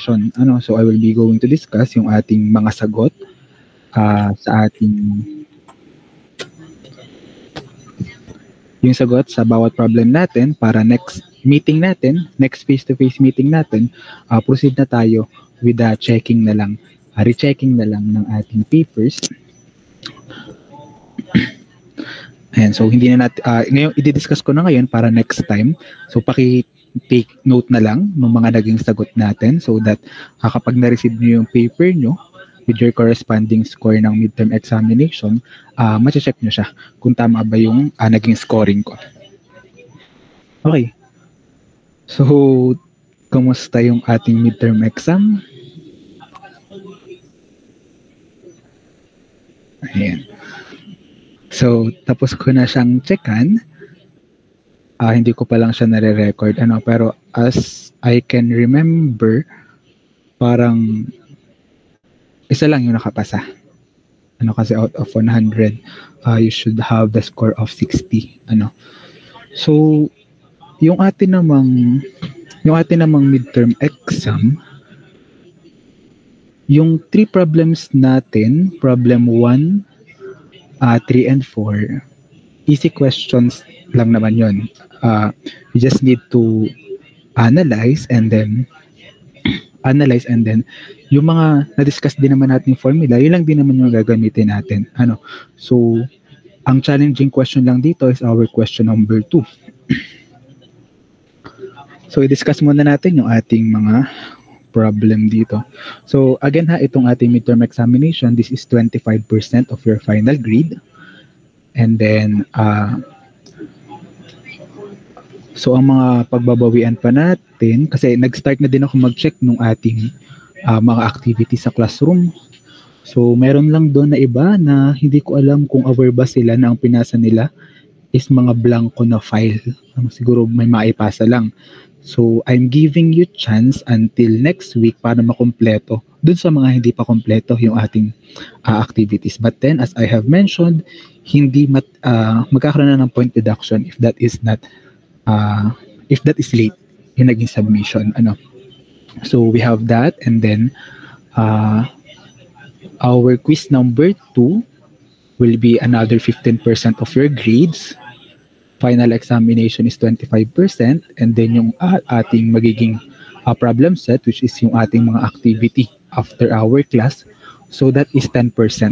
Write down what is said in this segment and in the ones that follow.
examination. So I will be going to discuss yung ating mga sagot sa ating sa bawat problem natin para next meeting natin, next face-to-face meeting natin, proceed na tayo with the checking na lang, rechecking na lang ng ating papers. And so hindi na natin, ngayon i-discuss ko na ngayon para next time. So take note na lang ng mga naging sagot natin so that kapag na-receive nyo yung paper nyo with your corresponding score ng midterm examination, ma-check nyo siya kung tama ba yung naging scoring ko. Okay. So, kumusta yung ating midterm exam? Ayan. So, tapos ko na siyang checkan. Hindi ko pa lang siya nare-record. Pero as I can remember, parang isa lang yung nakapasa. Kasi out of 100, you should have the score of 60. So, yung atin namang midterm exam, yung 3 problems natin, problem 1, 3 and 4, easy questions lang naman yun. You just need to analyze and then yung mga na-discuss din naman natin yung formula, yun lang din naman yung gagamitin natin. So, ang challenging question lang dito is our question number 2. So, i-discuss muna natin yung ating mga problem dito. So, again itong ating midterm examination, this is 25% of your final grade. And then, so ang mga pagbabawian pa natin, kasi nag-start na din ako mag-check nung ating mga activities sa classroom. So, meron lang doon na iba na hindi ko alam kung aware ba sila na ang pinasa nila is mga blanco na file. Siguro may maipasa lang. So, I'm giving you chance until next week para makumpleto dun sa mga hindi pa kumpleto yung ating activities. But then, as I have mentioned, hindi magkakaroon na ng point deduction if that is late yung naging submission. So, we have that, and then our quiz number 2 will be another 15% of your grades. Final examination is 25%, and then yung ating magiging problem set, which is yung ating mga activity after our class, so that is 10%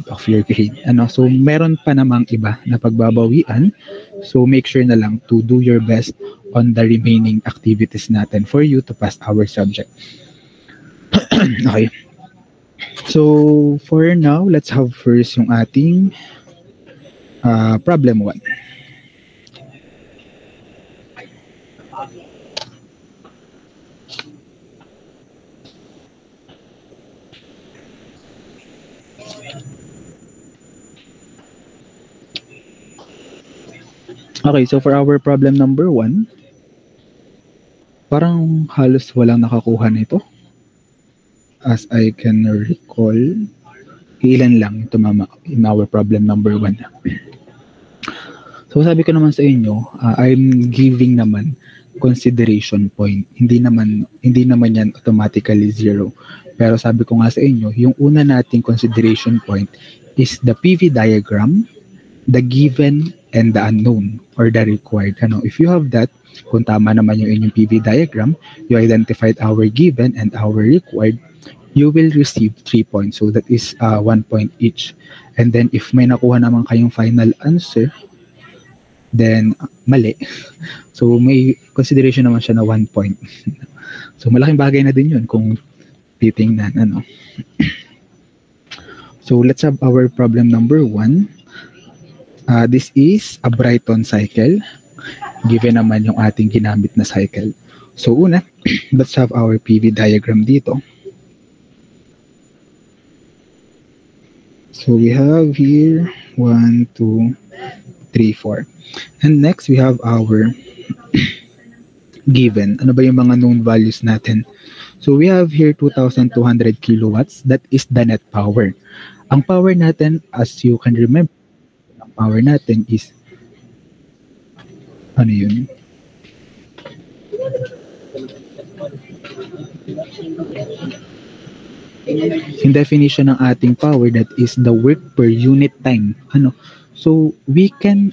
of your grade. So meron pa namang iba na pagbabawian, so make sure na lang to do your best on the remaining activities natin for you to pass our subject. Okay. So for now, let's have first yung ating problem 1. Okay, so for our problem number 1, parang halos walang nakakuha nito. As I can recall, ilan lang tumama in our problem number 1. So sabi ko naman sa inyo, I'm giving naman consideration point. Hindi naman yan automatically 0. Pero sabi ko nga sa inyo, yung una nating consideration point is the PV diagram, the given, and the unknown or the required. If you have that, kung tama naman yung inyong PV diagram, you identified our given and our required, you will receive 3 points. So that is 1 point each. And then if may nakuha naman kayong final answer, then mali. So may consideration naman siya na 1 point. So malaking bagay na din yun kung titingnan. So let's have our problem number 1. This is a Brighton cycle. Given naman yung ating ginamit na cycle. So una, let's have our PV diagram dito. So we have here 1, 2, 3, 4. And next we have our given. Ano ba yung mga known values natin? So we have here 2,200 kilowatts. That is the net power. Ang power natin, as you can remember, ang power natin is ano yun? Yung definition ng ating power, that is the work per unit time. So we can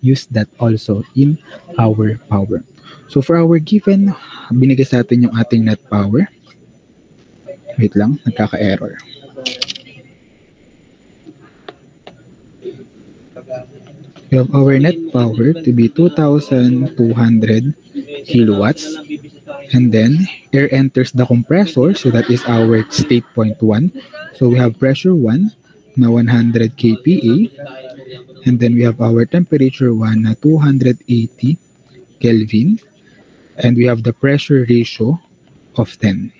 use that also in our power. So for our given, binigay sa atin yung ating net power. Wait lang, nagkaka-error. We have our net power to be 2,200 kilowatts. And then air enters the compressor, so that is our state point 1. So we have pressure 1 na 100 kPa, and then we have our temperature 1 na 280 Kelvin, and we have the pressure ratio of 10.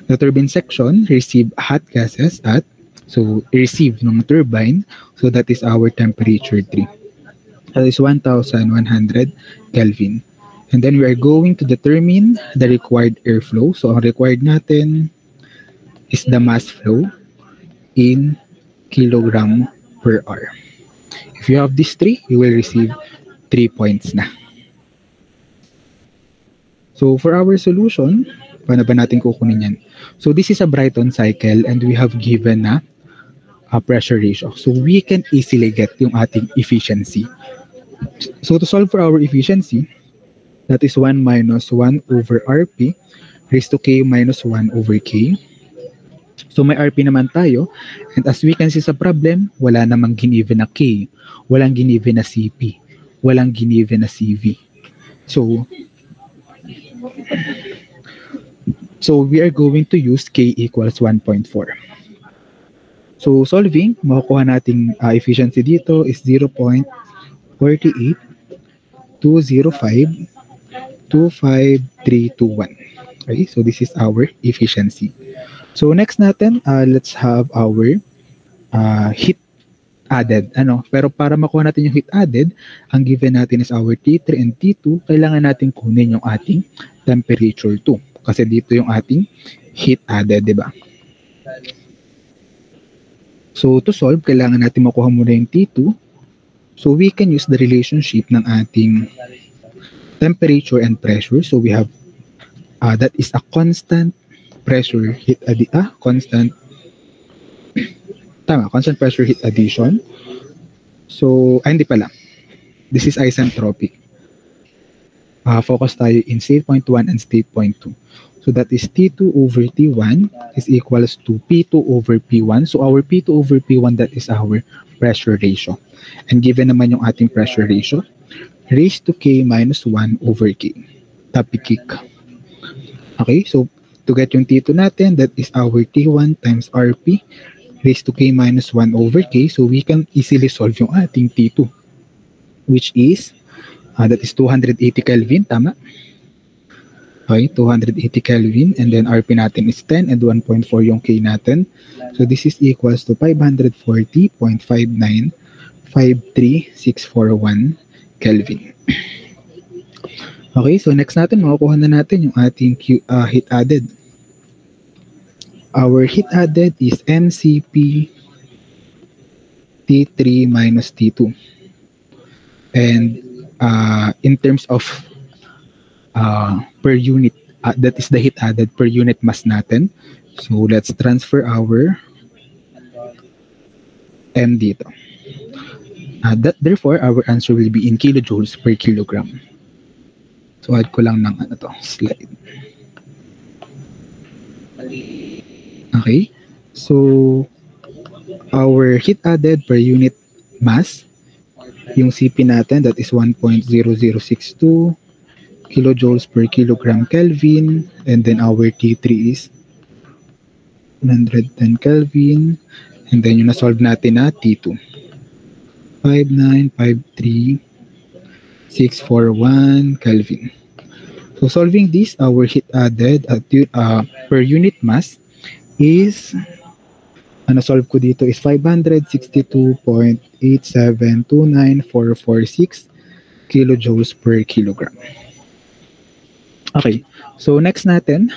The turbine section receive hot gases at, so receive ng turbine, so that is our temperature 3. That is 1,100 Kelvin. And then we are going to determine the required airflow. So ang required natin is the mass flow in kilogram per hour. If you have these three, you will receive 3 points na. So for our solution, paano ba natin kukunin yan? So this is a Brayton cycle, and we have given na a pressure ratio. So we can easily get yung ating efficiency. So to solve for our efficiency, that is 1 minus 1 over Rp raised to K minus 1 over K. So may Rp naman tayo, and as we can see sa problem, wala namang giniven na K, walang giniven na Cp, walang giniven na Cv. So we are going to use K equals 1.4. So solving, makukuha nating efficiency dito is 0.48205 25321. Okay, so this is our efficiency. So next natin, let's have our heat added. Pero para makuha natin yung heat added, ang given natin is our T3 and T2. Kailangan natin kunin yung ating temperature 2. Kasi dito yung ating heat added, di ba? So to solve, kailangan natin makuha muna yung T2. So we can use the relationship ng ating temperature and pressure. So we have that is a constant pressure heat constant pressure heat addition. So hindi pala, this is isentropic. Focus tayo in state point 1 and state point 2. So that is T2 over T1 is equals to P2 over P1. So our P2 over P1, that is our pressure ratio. And given naman yung ating pressure ratio, raised to K minus 1 over K. Tapikik. Okay, so to get yung T2 natin, that is our T1 times Rp raised to K minus 1 over K. So we can easily solve yung ating T2, which is, that is 280 Kelvin, tama? Okay, 280 Kelvin, and then Rp natin is 10, and 1.4 yung K natin. So this is equals to 540.5953,641 Kelvin. Okay, so next natin, makukuha na natin yung ating heat added. Our heat added is MCP T3 minus T2. And in terms of per unit, that is the heat added per unit mass natin. So let's transfer our M dito. Therefore, our answer will be in kilojoules per kilogram. So add ko lang ng slide. Okay, so our heat added per unit mass, yung CP natin, that is 1.0062 kilojoules per kilogram Kelvin, and then our T3 is 110 Kelvin, and then yung na-solve natin na T2. 5953641 Kelvin. So solving this, our heat added per unit mass is, solve ko dito is 562.8729446 kilojoules per kilogram. Okay, so next natin,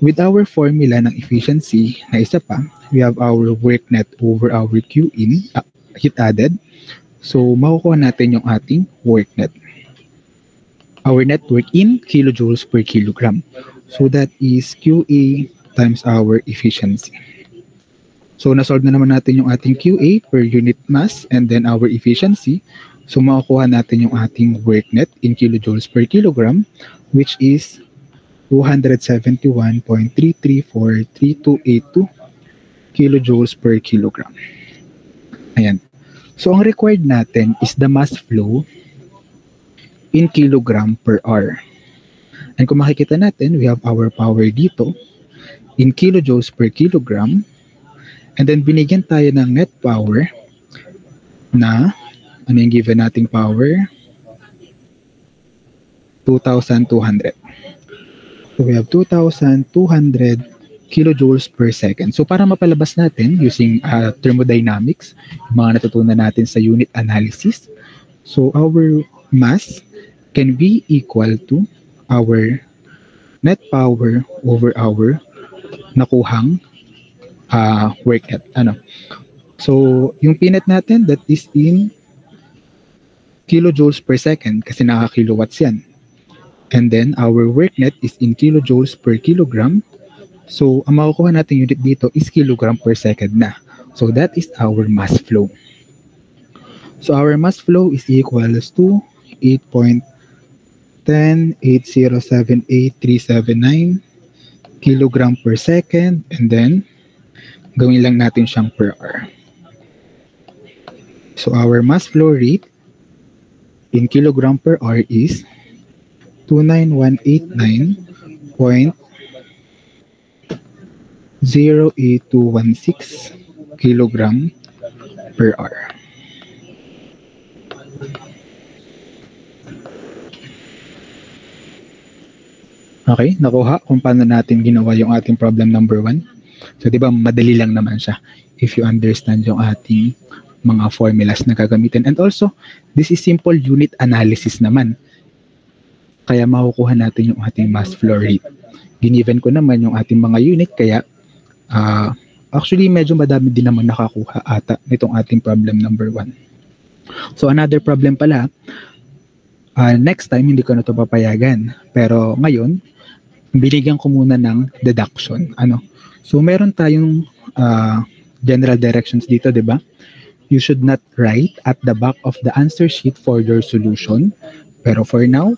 with our formula ng efficiency na isa pa, we have our work net over our Q in, heat added. So makukuha natin yung ating work net. Our net work in kilojoules per kilogram. So that is QA times our efficiency. So na-solve na naman natin yung ating QA per unit mass and then our efficiency. So makukuha natin yung ating work net in kilojoules per kilogram, which is 271.3343282 kilojoules per kilogram. Ayan. So ang required natin is the mass flow in kilogram per hour. And kung makikita natin, we have our power dito in kilojoules per kilogram. And then binigyan tayo ng net power na, ano yung given nating power? 2,200. So we have 2,200 kilojoules per second. So para mapalabas natin using thermodynamics, mga natutunan natin sa unit analysis, so our mass can be equal to our net power over our nakuhang work net. So yung P net natin, that is in kilojoules per second kasi naka-kilowatts yan. And then our work net is in kilojoules per kilogram. So ang makukuha natin unit dito is kilogram per second na. So that is our mass flow. So our mass flow is equals to 8.108078,379 kilogram per second, and then gawin lang natin siyang per hour. So our mass flow rate in kilogram per hour is 29189.08216 kilogram per hour. Okay, nakuha kung paano natin ginawa yung ating problem number 1. So, di ba, madali lang naman siya if you understand yung ating mga formulas na gagamitin. And also, this is simple unit analysis naman. Kaya makukuha natin yung ating mass flow rate. Giniven ko naman yung ating mga unit, kaya actually medyo madami din naman nakakuha ata nitong ating problem number 1. So, another problem pala, next time hindi ko na ito papayagan. Pero ngayon, binigyan ko muna ng deduction. So, meron tayong general directions dito, di ba? You should not write at the back of the answer sheet for your solution. Pero for now,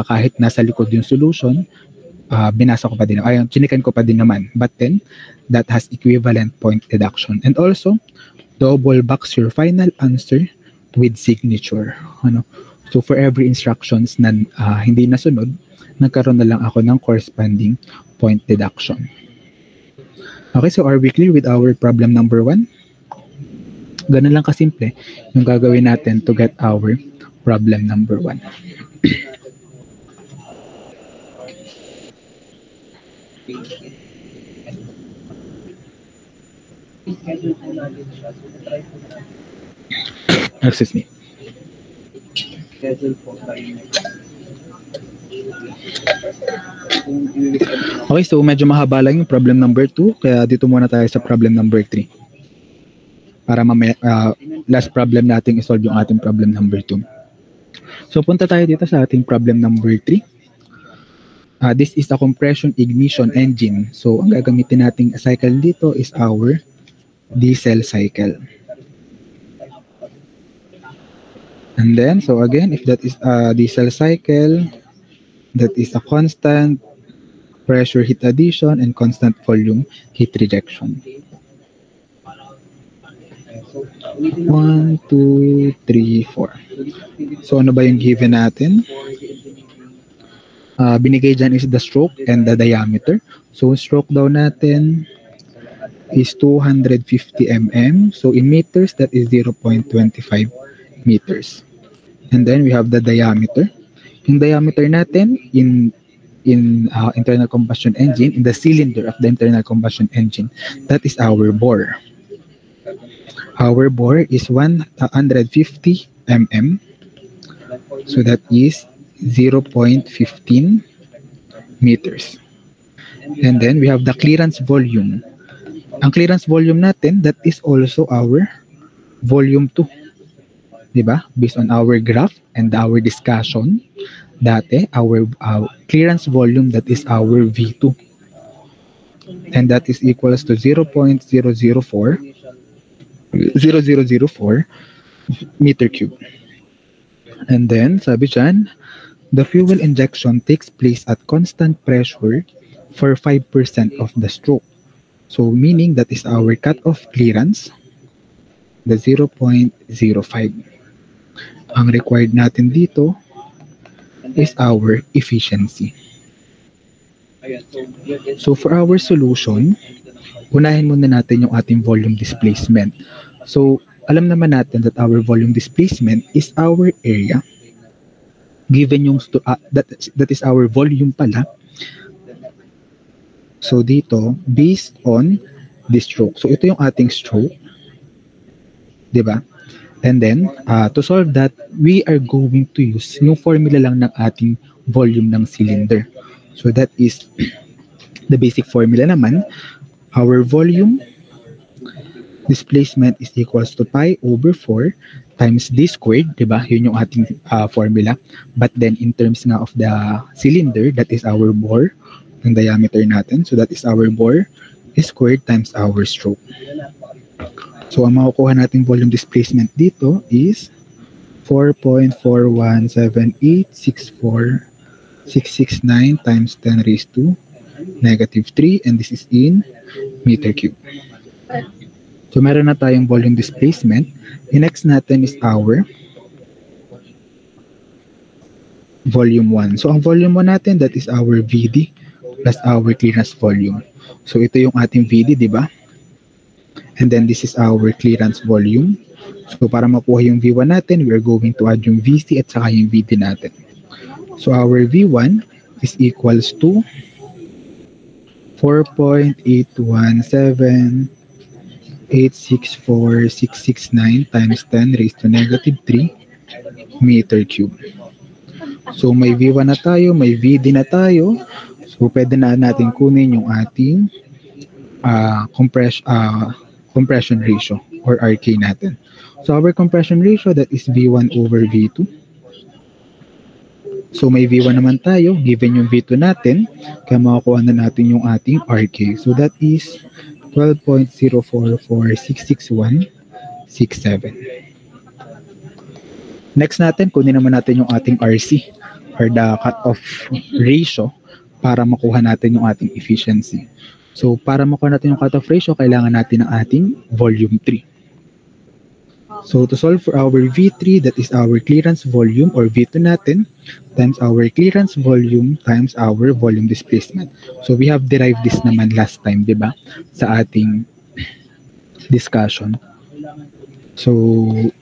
kahit nasa likod yung solution, binasa ko pa din. Chinikan ko pa din naman. But then, that has equivalent point deduction. And also, double box your final answer with signature. So, for every instructions na hindi nasunod, nagkaroon na lang ako ng corresponding point deduction. Okay, so are we clear with our problem number 1? Ganun lang kasimple yung gagawin natin to get our problem number 1. Excuse me. Okay, so medyo mahaba lang yung problem number 2, kaya dito muna tayo sa problem number 3. Para mamaya, last problem natin isolve yung ating problem number 2. So punta tayo dito sa ating problem number 3. This is a compression ignition engine. So ang gagamitin nating cycle dito is our diesel cycle. And then, so again, if that is a diesel cycle, that is a constant pressure heat addition and constant volume heat rejection. 1, 2, 3, 4. So ano ba yung given natin? Binigay dyan is the stroke and the diameter. So stroke daw natin is 250 mm. So in meters, that is 0.25 meters. And then we have the diameter. Yung diameter natin in internal combustion engine, in the cylinder of the internal combustion engine, that is our bore. Our bore is 150 mm. So that is 0.15 meters. And then we have the clearance volume. Ang clearance volume natin, that is also our volume 2. Diba? Based on our graph and our discussion, dati, our clearance volume, that is our V2. And that is equals to 0.004 meter cube. And then, sabi dyan, the fuel injection takes place at constant pressure for 5% of the stroke. So, meaning that is our cut-off clearance, the 0.05. Ang required natin dito is our efficiency. So, for our solution, unahin muna natin yung ating volume displacement. So, alam naman natin that our volume displacement is our area. Given yung, that is our volume pala. So, dito, based on this stroke. So, ito yung ating stroke. Diba? And then, to solve that, we are going to use yung formula lang ng ating volume ng cylinder. So, that is the basic formula naman. Our volume displacement is equals to pi over 4 times d squared, diba? Yun yung ating formula. But then, in terms nga of the cylinder, that is our bore, yung diameter natin. So, that is our bore squared times our stroke. So, ang makukuha nating volume displacement dito is 4.417864669 times 10 raised to negative 3, and this is in meter cube. So, meron na tayong volume displacement. The next natin is our volume 1. So, ang volume 1 natin, that is our VD plus our clearance volume. So, ito yung ating VD, di ba? And then, this is our clearance volume. So, para makuha yung V1 natin, we are going to add yung VC at saka yung VD natin. So, our V1 is equals to 4.817864669 times 10 raised to negative 3 meter cube. So, may V1 na tayo, may VD na tayo. So, pwede na natin kunin yung ating compression ratio or RK natin. So, our compression ratio, that is V1 over V2. So, may V1 naman tayo, given yung V2 natin, kaya makakuha na natin yung ating RK. So, that is 12.04466167. Next natin, kunin naman natin yung ating RC or the cut-off ratio para makuha natin yung ating efficiency. So, para makuha natin yung cut-off ratio, kailangan natin ng ating volume 3. So, to solve for our V3, that is our clearance volume or V2 natin, times our clearance volume times our volume displacement. So, we have derived this naman last time, di ba? Sa ating discussion. So,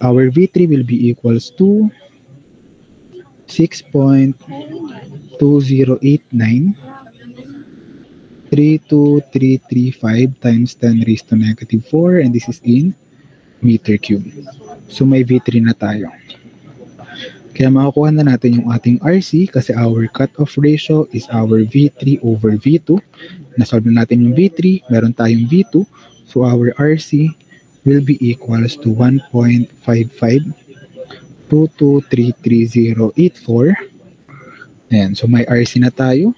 our V3 will be equals to 6.2089 32335 times 10 raised to negative 4, and this is in meter cube. So, may V3 na tayo. Kaya makukuha na natin yung ating RC kasi our cut-off ratio is our V3 over V2. Nasolve na natin yung V3, meron tayong V2. So, our RC will be equals to 1.5522333084. Ayan, so may RC na tayo.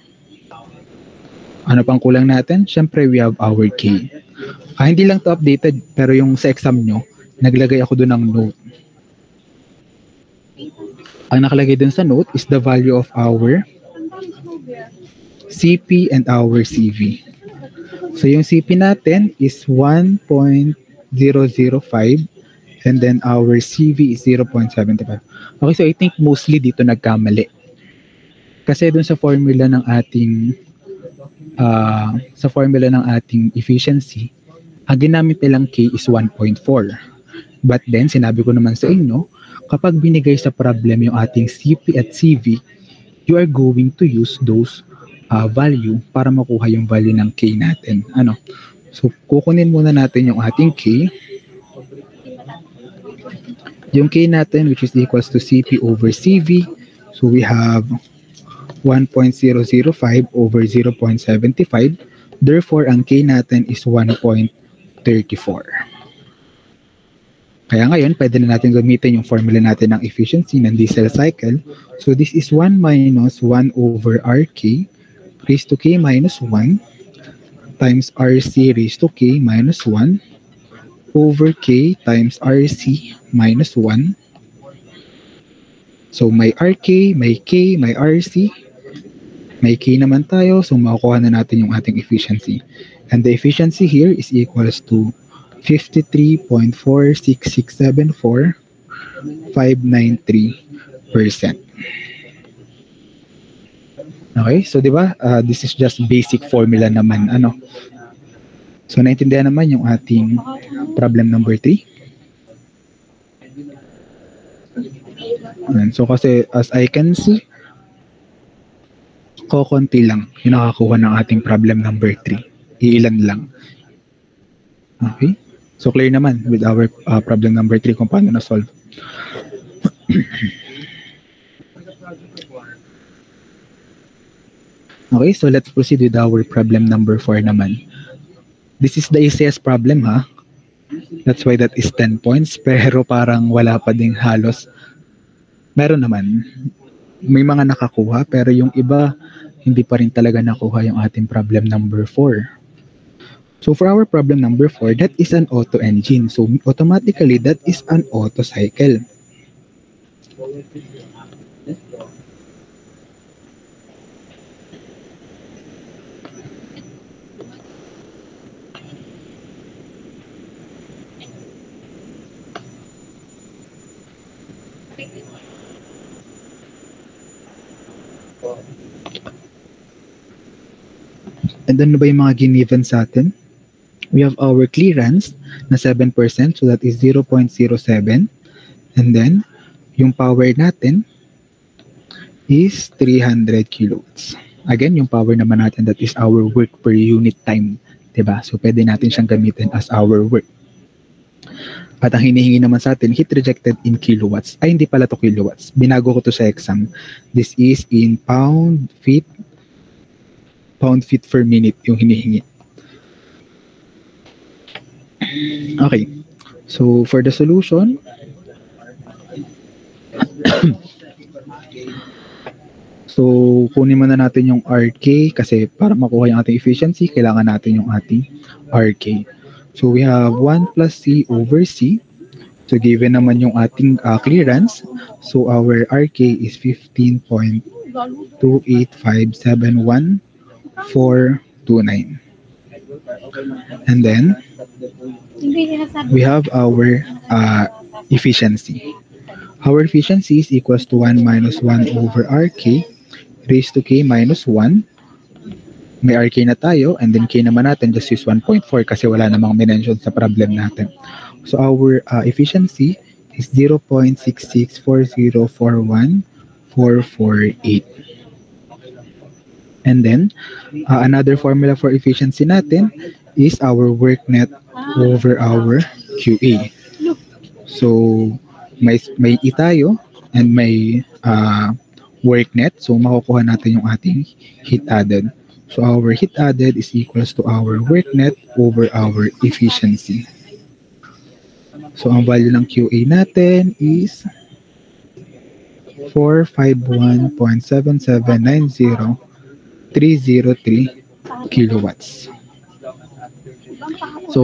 Ano pang kulang natin? Siyempre, we have our K. Hindi lang to updated, pero yung sa exam nyo, naglagay ako doon ng note. Ang nakalagay doon sa note is the value of our CP and our CV. So, yung CP natin is 1.005 and then our CV is 0.75. Okay, so I think mostly dito nagkamali. Kasi doon sa formula ng ating efficiency, ang ginamit nilang K is 1.4. But then, sinabi ko naman sa inyo, kapag binigay sa problem yung ating CP at CV, you are going to use those value para makuha yung value ng K natin. Ano? So, kukunin muna natin yung ating K. Yung K natin, which is equals to CP over CV. So, we have 1.005 over 0.75. Therefore, ang K natin is 1.34. Kaya ngayon, pwede na natin gamitin yung formula natin ng efficiency ng diesel cycle. So this is 1 minus 1 over RK raised to K minus 1 times RC raised to K minus 1 over K times RC minus 1. So may RK, may K, may RC, may K naman tayo, so makukuha na natin yung ating efficiency. And the efficiency here is equals to 53.4674593%. Okay, so di ba, this is just basic formula naman, ano. So naintindihan naman yung ating problem number 3. And so kasi as I can see, kokonti lang yung nakakuha ng ating problem number 3. Iilan lang. Okay? So clear naman with our problem number 3 kung paano na-solve. Okay, so let's proceed with our problem number 4 naman. This is the easiest problem, ha? That's why that is 10 points. Pero parang wala pa ding halos. Meron naman. May mga nakakuha, pero yung iba, hindi pa rin talaga nakuha yung ating problem number 4. So for our problem number 4, that is an auto engine. So automatically, that is an auto cycle. And then ba yung mga giniven sa atin? We have our clearance na 7%, so that is 0.07. And then, yung power natin is 300 kilowatts. Again, yung power naman natin, that is our work per unit time. Diba? So, pwede natin siyang gamitin as our work. At ang hinihingi naman sa atin, heat rejected in kilowatts. Ay, hindi pala to kilowatts. Binago ko to sa exam. This is in pound feet per minute yung hinihingi. Okay. So, for the solution, so, kunin muna natin yung RK kasi para makuha yung ating efficiency, kailangan natin yung ating RK. So, we have 1 plus C over C. So, given naman yung ating clearance. So, our RK is 15.28571 429. And then we have our efficiency. Our efficiency is equals to 1 minus 1 over RK raised to K minus 1. May RK na tayo, and then K naman natin, just use 1.4 kasi wala namang mention sa problem natin. So our efficiency is 0.664041,448. And then, another formula for efficiency natin is our work net over our QA. So, may E tayo and may work net. So, makukuha natin yung ating heat added. So, our heat added is equals to our work net over our efficiency. So, ang value ng QA natin is 451.7790 303 kilowatts. So,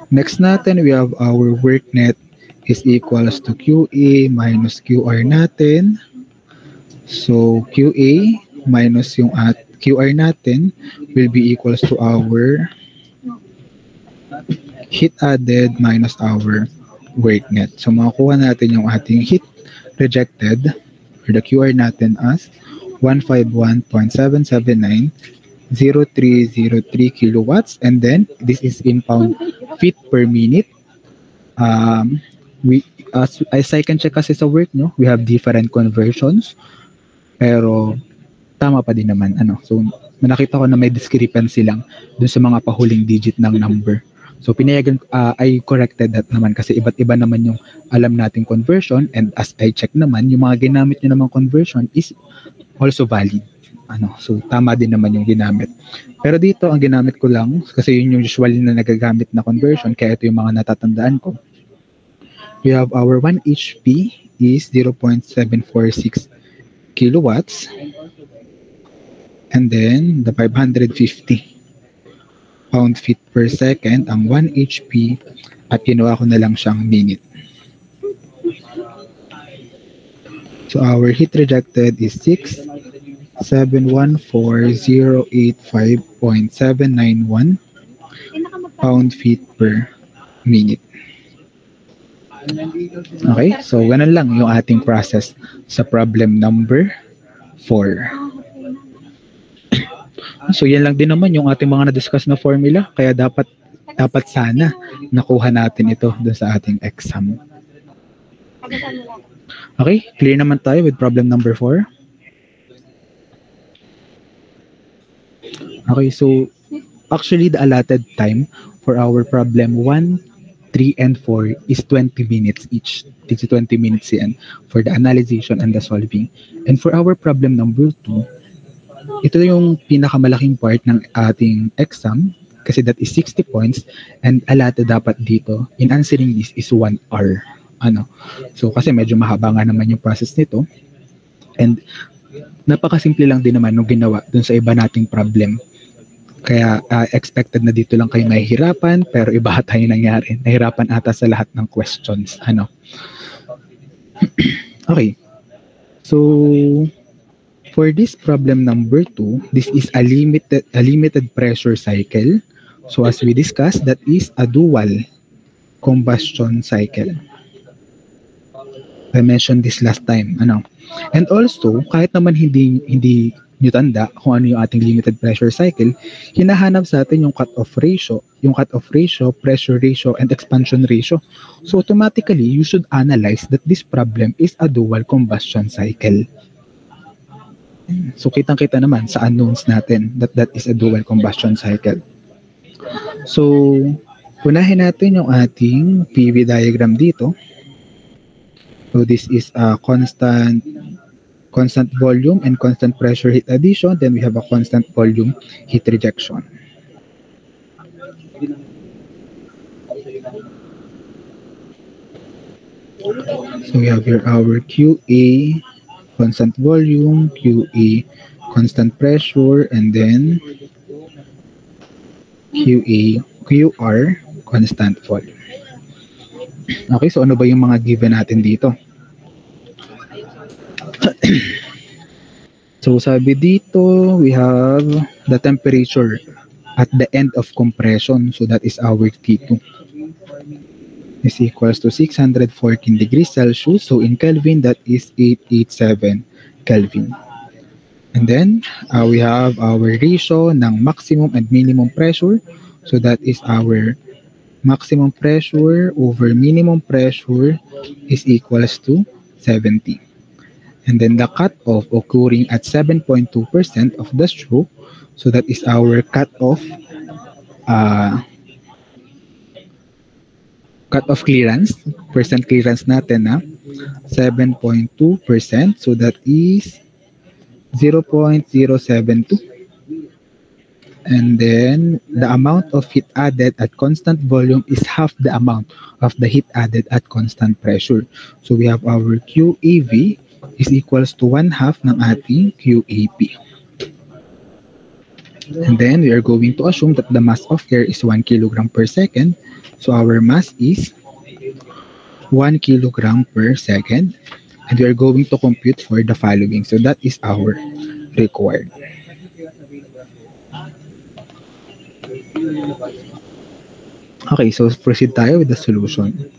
next natin, we have our work net is equals to QA minus QR natin. So, QA minus yung QR natin will be equals to our heat added minus our work net. So, makukuha natin yung ating heat rejected or the QR natin as 151.779 0303 kilowatts, and then this is in pound feet per minute. We as I can check kasi sa work nyo, we have different conversions, pero tama pa din naman. So nakita ko na may discrepancy lang dun sa mga pahuling digit ng number. So pinayagan, I corrected that naman kasi iba't iba naman yung alam nating conversion, and as I check naman, yung mga ginamit nyo namang conversion is also valid. So tama din naman yung ginamit. Pero dito, ang ginamit ko lang, kasi yun yung usually na nagagamit na conversion, kaya ito yung mga natatandaan ko. We have our 1 HP is 0.746 kilowatts. And then, the 550 pound-feet per second, ang 1 HP, at ginawa ko na lang siyang minute. So, our heat rejected is 6,714,085.791 pound-feet per minute. Okay, so ganun lang yung ating process sa problem number 4. So yan lang din naman yung ating mga na-discuss na formula, kaya dapat sana nakuha natin ito doon sa ating exam. Okay, clear naman tayo with problem number 4. Okay, so actually the allotted time for our problem 1, 3, and 4 is 20 minutes each. It's 20 minutes yan for the analysis and the solving. And for our problem number 2, ito yung pinakamalaking part ng ating exam kasi that is 60 points and allotted dapat dito in answering this is 1 hour. So kasi medyo mahaba nga naman yung process nito and napakasimple lang din naman nung ginawa dun sa iba nating problem. Kaya expected na dito lang kayo mahihirapan, pero iba tayo nangyari. Nahirapan ata sa lahat ng questions. Okay. So, for this problem number 2, this is a limited pressure cycle. So, as we discussed, that is a dual combustion cycle. I mentioned this last time. And also, kahit naman hindi nyo tanda kung ano yung ating limited pressure cycle, hinahanap sa atin yung cut-off ratio, pressure ratio, and expansion ratio. So automatically, you should analyze that this problem is a dual combustion cycle. So kitang-kita naman sa unknowns natin that is a dual combustion cycle. So, unahin natin yung ating PV diagram dito. So this is a constant volume and constant pressure heat addition. Then we have a constant volume heat rejection. So we have here our QA, constant volume, QA, constant pressure, and then QR, constant volume. Okay, so ano ba yung mga given natin dito? So sabi dito, we have the temperature at the end of compression. So that is our T2. Is equals to 614 degrees Celsius. So in Kelvin, that is 887 Kelvin. And then we have our ratio ng maximum and minimum pressure. So that is our maximum pressure over minimum pressure is equals to 70. And then the cutoff occurring at 7.2% of the stroke. So that is our cutoff clearance, percent clearance natin na 7.2%. So that is 0.072. And then the amount of heat added at constant volume is half the amount of the heat added at constant pressure. So we have our QAV is equals to 1/2 ng ating QAP. And then we are going to assume that the mass of air is 1 kilogram per second. So our mass is 1 kilogram per second. And we are going to compute for the following. So that is our required. Okay, so proceed tayo with the solution.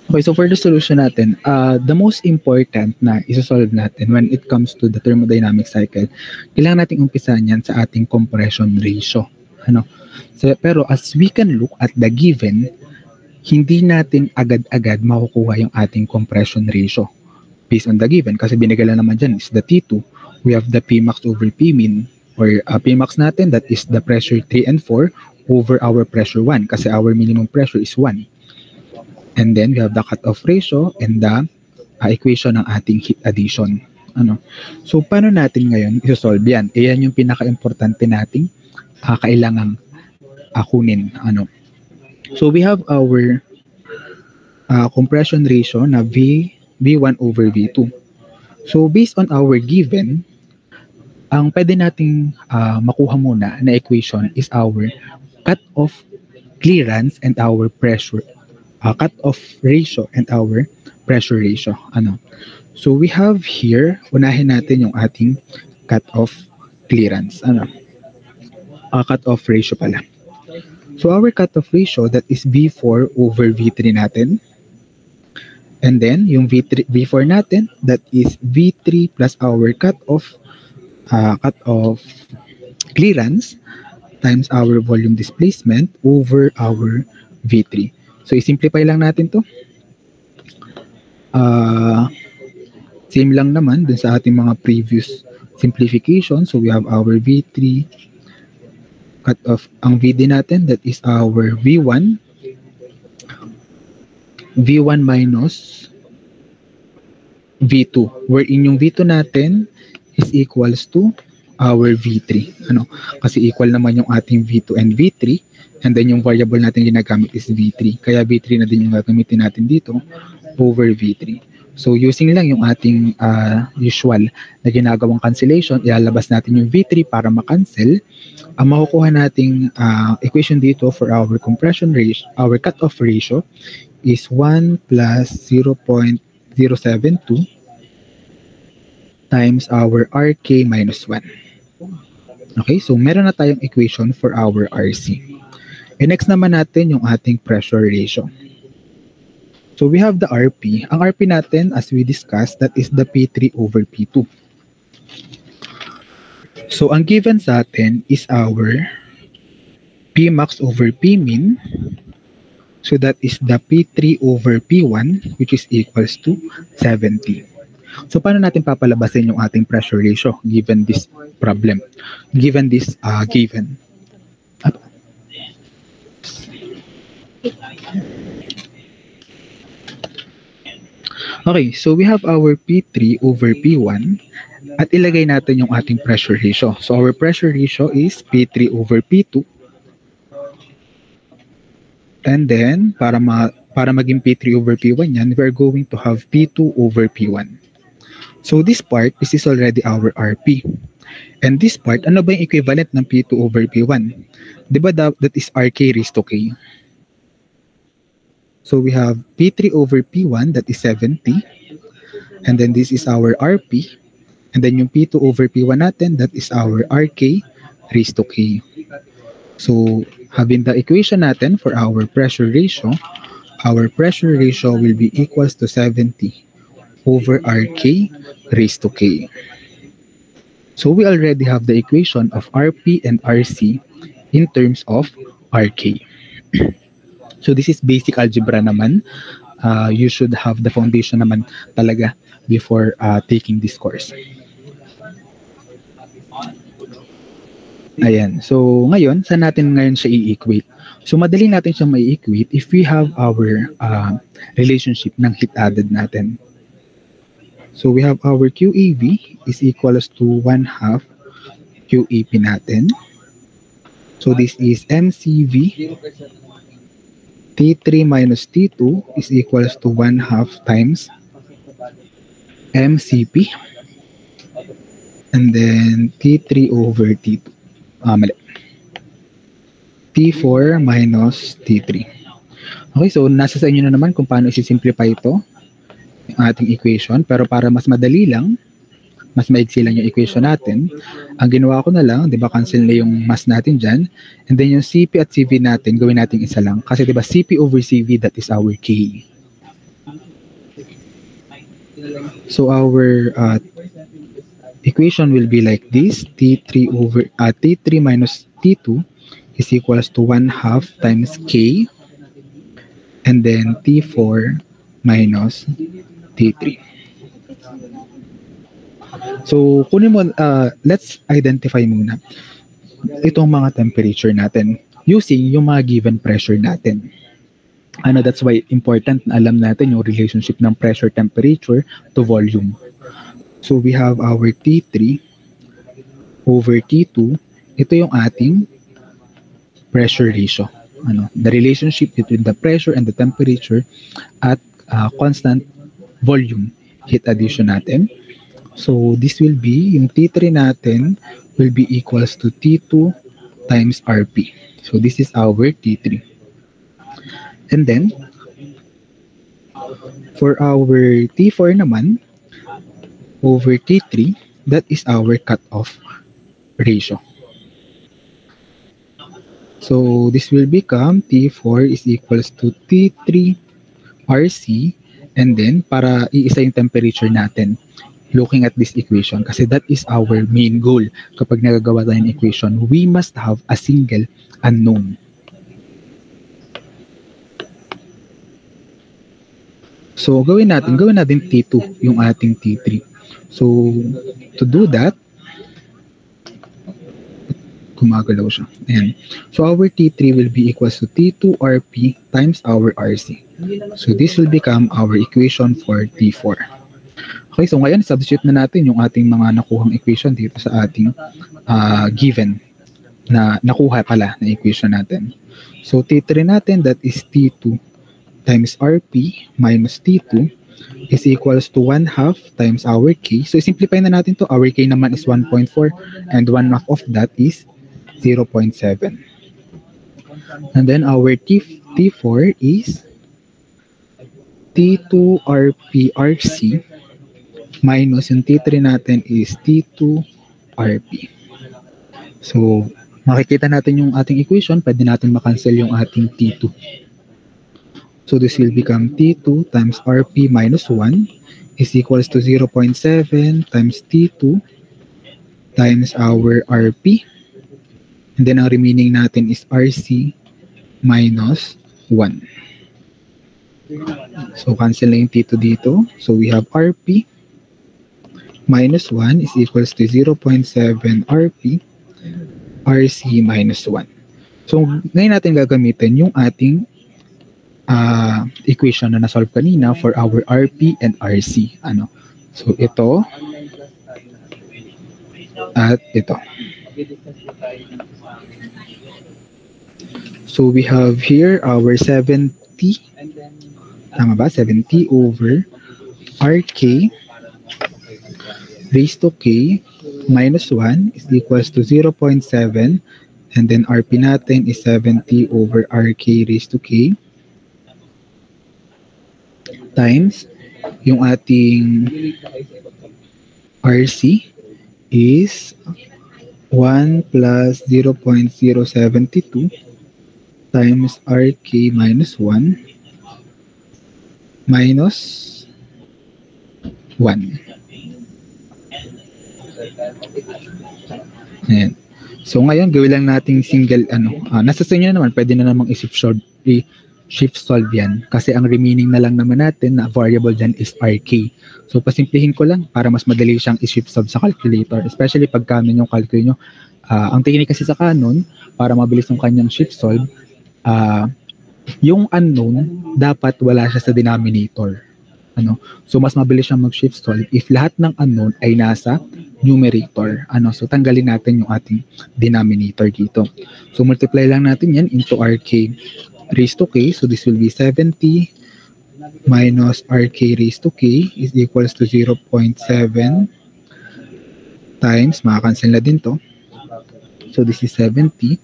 Okay, so for the solution natin, the most important na isosolve natin when it comes to the thermodynamic cycle, kailangan natin umpisahan yan sa ating compression ratio. So, pero as we can look at the given, hindi natin agad-agad makukuha yung ating compression ratio based on the given kasi binigay lang naman dyan is the T2. We have the Pmax over Pmin or Pmax natin, that is the pressure 3 and 4 over our pressure 1 kasi our minimum pressure is 1. And then we have the cutoff ratio and the equation ng ating heat addition. Ano? So, paano natin ngayon i-solve yan? Yan yung pinaka-importante nating kailangang kunin. Ano? So, we have our compression ratio na V1 over V2. So, based on our given, ang pwede nating makuha muna na equation is our cut-off clearance and our pressure. Cut-off ratio and our pressure ratio. Ano? So, we have here, unahin natin yung ating cut-off clearance. Ano? Cut-off ratio pala. So, our cut-off ratio, that is V4 over V3 natin. And then, yung V4 natin, that is V3 plus our cut-off clearance times our volume displacement over our V3. So, i-simplify lang natin to. Same lang naman dun sa ating mga previous simplification. So, we have our V3 cut-off. Ang VD natin, that is our V1 minus V2, wherein yung V2 natin is equals to our V3. Ano? Kasi equal naman yung ating V2 and V3, and then yung variable natin ginagamit is V3. Kaya V3 na din yung gagamitin natin dito over V3. So using lang yung ating usual na ginagawang cancellation, ilalabas natin yung V3 para ma-cancel. Ang makukuha nating equation dito for our compression ratio, our cut-off ratio, is 1 plus 0.072 times our RK minus 1. Okay, so meron na tayong equation for our RC. And next naman natin yung ating pressure ratio. So we have the RP. Ang RP natin, as we discussed, that is the P3 over P2. So ang given sa atin is our Pmax over Pmin. So that is the P3 over P1, which is equals to 70. So paano natin papalabasin yung ating pressure ratio given this problem? Given this given. Okay, so we have our P3 over P1 at ilagay natin yung ating pressure ratio. So our pressure ratio is P3 over P2. And then, para maging P3 over P1 yan, we're going to have P2 over P1. So this part, this is already our RP. And this part, ano ba yung equivalent ng P2 over P1? Diba that is RK raised to K? So we have P3 over P1, that is 70. And then this is our RP. And then yung P2 over P1 natin, that is our RK raised to K. So, having the equation natin for our pressure ratio will be equals to 70 over RK raised to K. So, we already have the equation of RP and RC in terms of RK. So, this is basic algebra naman. You should have the foundation naman talaga before taking this course. Ayan. So, ngayon, saan natin ngayon siya i-equate? So, madali natin siya ma-equate if we have our relationship ng heat added natin. So, we have our QAV is equals to 1/2 QAP natin. So, this is MCV T3 minus T2 is equals to 1/2 times MCP and then T3 over T2. Mali. T4 minus T3. Okay, so nasa sa inyo na naman kung paano isi-simplify ito, yung ating equation. Pero para mas madali lang, mas maigsi lang yung equation natin, ang ginawa ko na lang, di ba, cancel na yung mass natin dyan. And then yung CP at CV natin, gawin natin isa lang. Kasi di ba, CP over CV, that is our K. So our equation will be like this. T3 minus T2 is equals to 1/2 times K and then T4 minus T3. So, kunin mo, let's identify muna itong mga temperature natin using yung mga given pressure natin. That's why important na alam natin yung relationship ng pressure temperature to volume. So we have our T3 over T2. Ito yung ating pressure ratio. The relationship between the pressure and the temperature at constant volume heat addition natin. So this will be, yung T3 natin will be equals to T2 times RP. So this is our T3. And then, for our T4 naman, over T3, that is our cutoff ratio. So this will become T4 is equals to T3 RC, and then para iisa yung temperature natin, looking at this equation, kasi that is our main goal. Kapag nagagawa tayo ng equation, we must have a single unknown. So gawin natin T2 yung ating T3. So to do that, gumagalaw siya. Ayan. So our T3 will be equals to T2 RP times our RC. So this will become our equation for T4. Okay, so ngayon substitute na natin yung ating mga nakuhang equation dito sa ating given na nakuha pala na equation natin. So T3 natin, that is T2 times RP minus T2 is equals to 1/2 times our K. So simplify na natin to. Our K naman is 1.4 and 1/2 of that is 0.7. And then our T4 is T2 RP RC minus yung T3 natin is T2 RP. So, makikita natin yung ating equation, pwede natin makancel yung ating T2. So, this will become T2 times RP minus 1 is equals to 0.7 times T2 times our RP. And then, ang remaining natin is RC minus 1. So, cancel na yung T2 dito. So, we have RP minus 1 is equals to 0.7 RP RC minus 1. So, ngayon natin gagamitin yung ating equation na na-solve kanina for our RP and RC. So, ito at ito. So, we have here our 70, tama ba? 70 over RK raised to K minus 1 is equals to 0.7, and then RP natin is 70 over RK raised to K times yung ating RC is 1 plus 0.072 times RK minus 1 minus 1. Ayan. So ngayon gawin lang nating single nasa sa inyo naman, pwede na namang i-shift solve yan kasi ang remaining na lang naman natin na variable dyan is RK. So pasimplihin ko lang para mas madali siyang i-shift solve sa calculator, especially pag Canon yung calculator nyo. Ang technique kasi sa Canon para mabilis yung kanyang shift solve, yung unknown dapat wala siya sa denominator. So mas mabilis siyang mag-shift solve if lahat ng unknown ay nasa numerator. So tanggalin natin yung ating denominator dito. So multiply lang natin yan into RK raised to K. So this will be 70 minus RK raised to K is equals to 0.7 times, makakancel na din to. So this is 70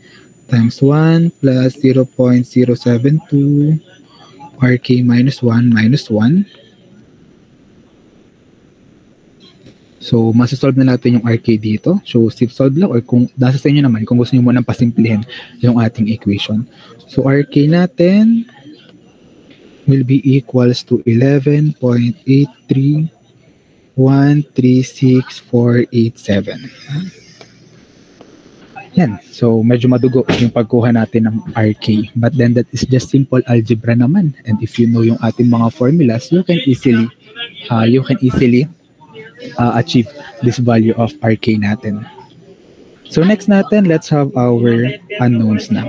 times 1 plus 0.072 RK minus 1 minus 1. So, masasolve na natin yung RK dito. So, solve lang or kung nasa sa inyo naman, kung gusto nyo munang pasimplihin yung ating equation. So, RK natin will be equals to 11.83136487. Yan. So, medyo madugo yung pagkuha natin ng RK. But then, that is just simple algebra naman. And if you know yung ating mga formulas, you can easily achieve this value of RK natin. So next natin, let's have our unknowns na.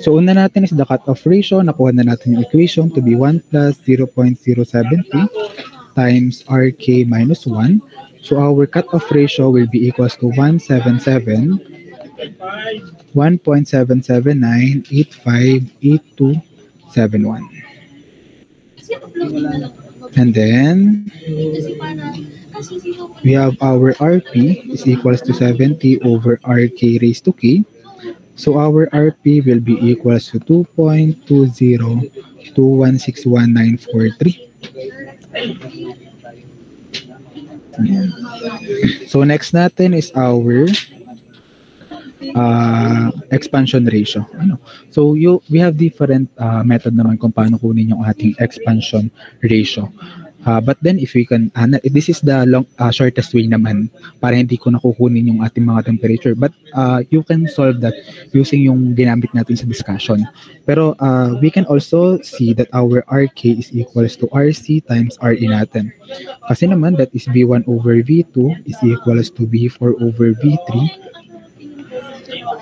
So una natin is the cutoff ratio. Nakuha na natin yung equation to be 1 plus 0.070 times RK minus 1. So our cutoff ratio will be equals to 177.1.779858271. And then we have our RP is equals to 70 over RK raised to K. So our RP will be equals to 2.202161943. So next natin is our expansion ratio. So we have different method naman kung paano kunin yung ating expansion ratio. But then if we can, this is the shortest way naman para hindi ko nakukunin yung ating mga temperature. But you can solve that using yung ginamit natin sa discussion. Pero we can also see that our RK is equals to RC times RE natin. Kasi naman that is V1 over V2 is equals to V4 over V3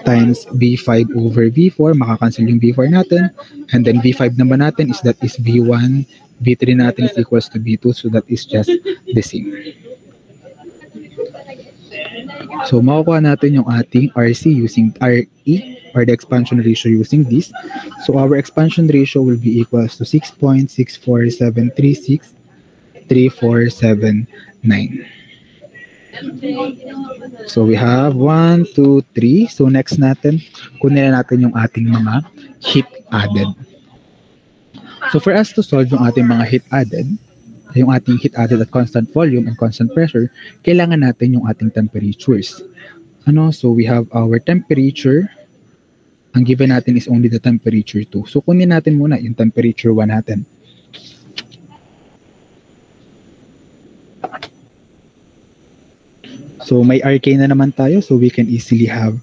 times V5 over V4. Makakancel yung V4 natin. And then V5 naman natin is that is V1. V3 natin is equals to V2. So that is just the same. So makukuha natin yung ating RC using RE or the expansion ratio using this. So our expansion ratio will be equals to 6.64736.3479. So we have 1, 2, 3. So next natin, kunin natin yung ating mga heat added. So for us to solve yung ating mga heat added at constant volume and constant pressure, kailangan natin yung ating temperatures. So we have our temperature. Ang given natin is only the temperature 2. So kunin natin muna yung temperature 1 natin. So may RK na naman tayo, so we can easily have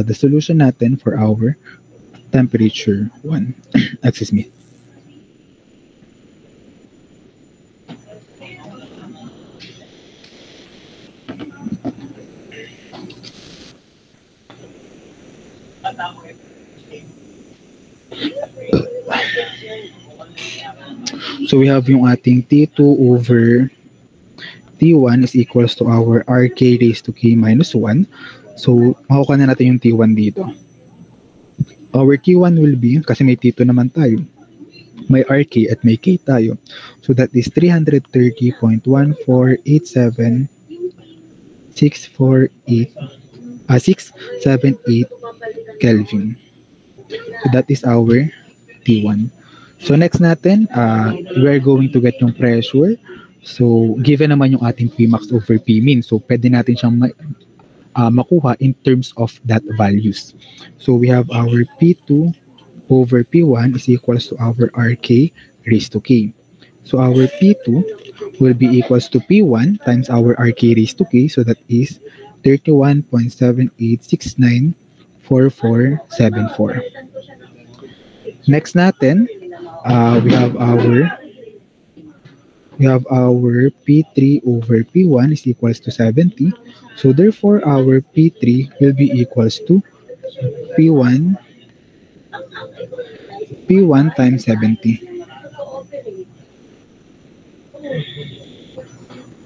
the solution natin for our temperature 1. Excuse me. So we have yung ating T2 over T1 is equals to our RK raised to K minus 1. So makukuha na natin yung T1 dito. Our T1 will be, kasi may T2 naman tayo, may RK at may K tayo. So that is 330.1487678 Kelvin. So that is our T1. So next natin, we're going to get yung pressure. So given naman yung ating Pmax over Pmin. So pwede natin siyang makuha in terms of that values. So we have our P2 over P1 is equals to our RK raised to K. So our P2 will be equals to P1 times our RK raised to K. So that is 31.78694474. Next natin, we have our P3 over P1 is equals to 70. So therefore, our P3 will be equals to P1 times 70.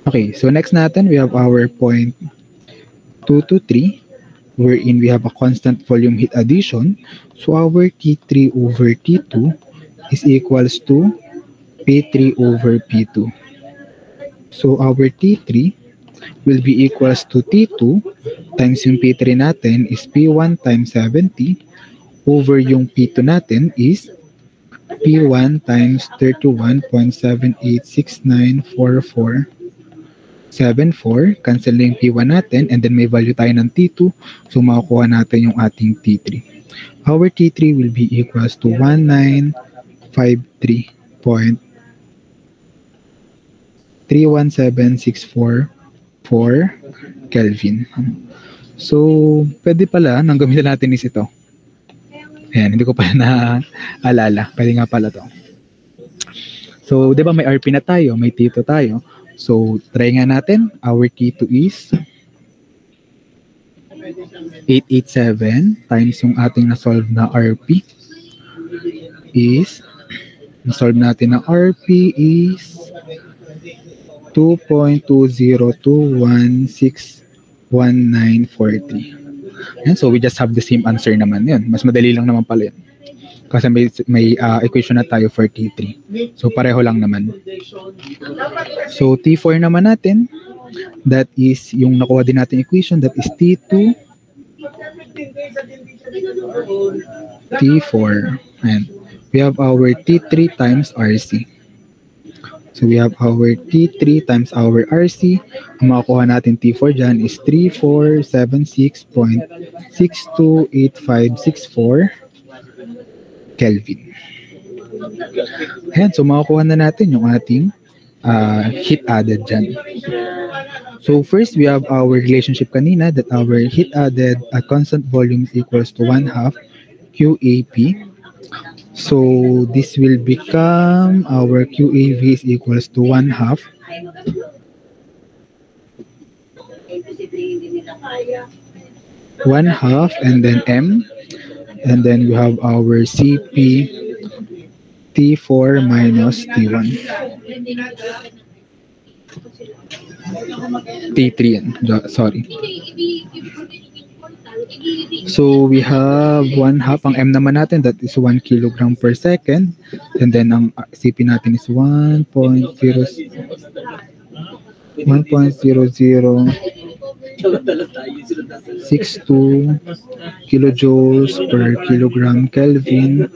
Okay, so next natin, we have our point 223, wherein we have a constant volume heat addition. So our T3 over T2 is equals to P3 over P2. So our T3 will be equals to T2 times yung P3 natin is P1 times 70 over yung P2 natin is P1 times 31.78694474. Cancel na yung P1 natin and then may value tayo ng T2. So makukuha natin yung ating T3. Our T3 will be equals to 1953.31764 Kelvin. So, pwede pala, nang gamitin natin is ito. Ayan, hindi ko pa naalala. Pwede nga pala to. So, di ba may RP na tayo, may T2 tayo. So, try nga natin. Our T2 is 887 times yung ating na-solve na RP is, na-solve natin na RP is 2.202161943. And so we just have the same answer naman yun. Mas madali lang naman pala yun. Kasi may equation na tayo for T3. So pareho lang naman. So T4 naman natin, that is yung nakuha din natin equation, that is T2 T4, and we have our T3 times RC. So we have our T3 times our RC. Ang makukuha natin T4 dyan is 3476.628564 Kelvin. Ayan, so makukuha na natin yung ating heat added dyan. So first, we have our relationship kanina that our heat added at constant volume is equals to 1/2 QAP. So this will become our QAV is equals to 1/2 and then M, and then we have our CP T4 minus T1. T3 yan. Sorry. So we have 1/2. Ang M naman natin, that is 1 kilogram per second. And then ang CP natin is 1.0062 kilojoules per kilogram Kelvin.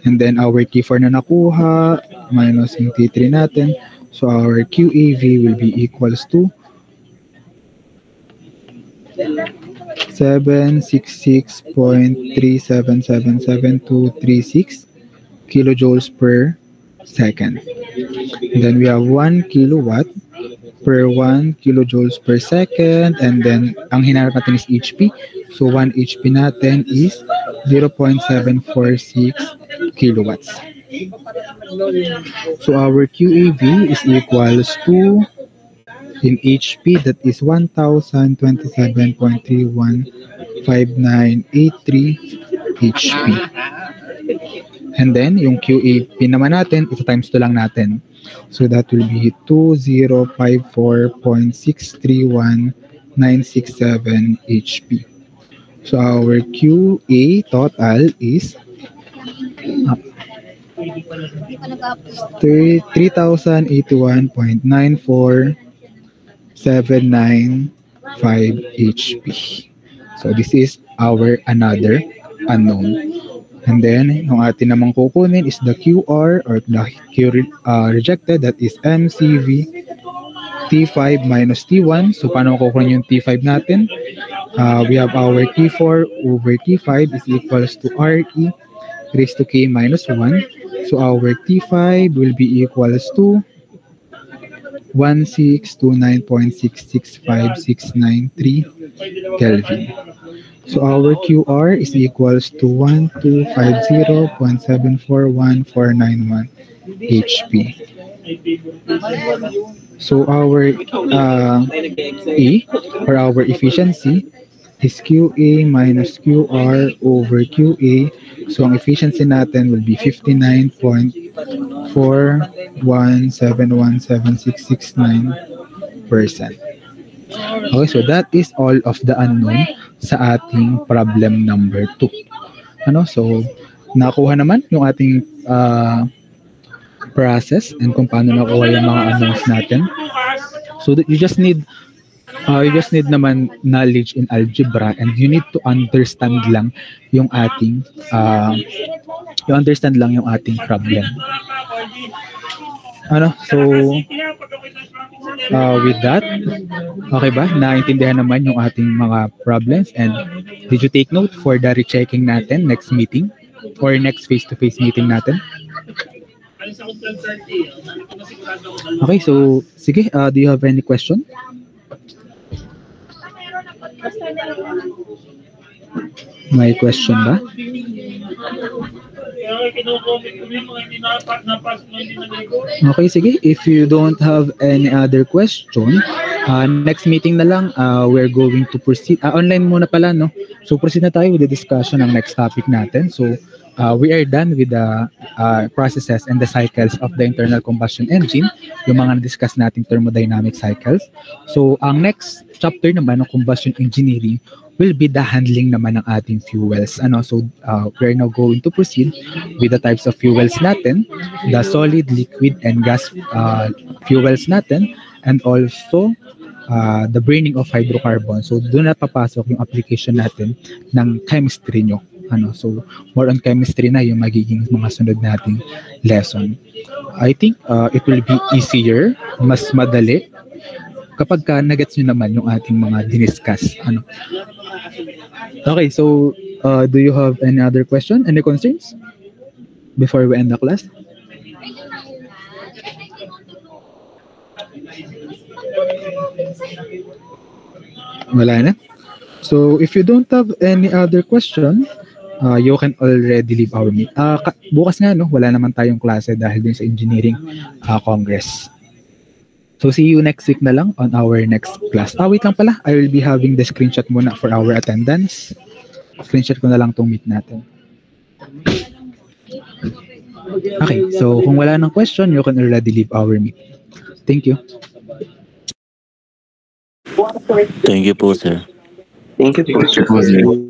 And then our T4 na nakuha minus yung T3 natin. So our QAV will be equals to 766.37777236 kilojoules per second. And then we have 1 kilowatt per 1 kilojoules per second, and then ang hinarap natin is HP. So 1 HP natin is 0.746 kilowatts. So our QAV is equals to, in HP, that is 1027.315983 HP. And then yung QAP naman natin, ito times 2 lang natin. So that will be 2054.631967 HP. So our QA total is 3081.94795 HP. So this is our another unknown. And then, yung atin namang kukunin is the QR or the Q rejected, that is MCV T5 minus T1. So, paano kukunin yung T5 natin? We have our T4 over T5 is equals to RE raised to K minus 1. So, our T5 will be equals to 1629.665693 Kelvin. So our QR is equals to 1250.741491 HP. So our E, or our efficiency, is QA minus QR over QA. So ang efficiency natin will be 59.41717669%. Okay, so that is all of the unknown sa ating problem number 2. So nakuha naman yung ating process and kung paano nakuha yung mga unknowns natin. So you just need naman knowledge in algebra, and you need to understand lang yung ating problem. So with that, okay ba? Naintindihan naman yung ating mga problems, and did you take note for the rechecking natin next meeting or next face-to-face meeting natin? Okay, so sige, do you have any question? May question ba? Okay, sige. If you don't have any other question, Next meeting na lang, we're going to proceed. Online muna pala, no? So proceed na tayo with the discussion ng next topic natin. So we are done with the processes and the cycles of the internal combustion engine, yung mga na-discuss nating thermodynamic cycles. So ang next chapter naman ng combustion engineering will be the handling naman ng ating fuels. So we're now going to proceed with the types of fuels natin, the solid, liquid, and gas fuels natin, and also the burning of hydrocarbons. So doon na papasok yung application natin ng chemistry nyo. So more on chemistry na yung magiging mga sunod nating lesson. I think it will be easier, mas madali kapag nagets nyo naman yung ating mga diniscuss. Okay, so do you have any other question, any concerns before we end the class? Wala na? So if you don't have any other question, you can already leave our meet. Bukas nga, no, wala naman tayong klase dahil din sa engineering congress. So see you next week na lang on our next class. Wait lang pala, I will be having the screenshot muna for our attendance. Screenshot ko na lang tong meet natin. Okay, so kung wala ng question, you can already leave our meet. Thank you. Thank you po, sir. Thank you po, sir.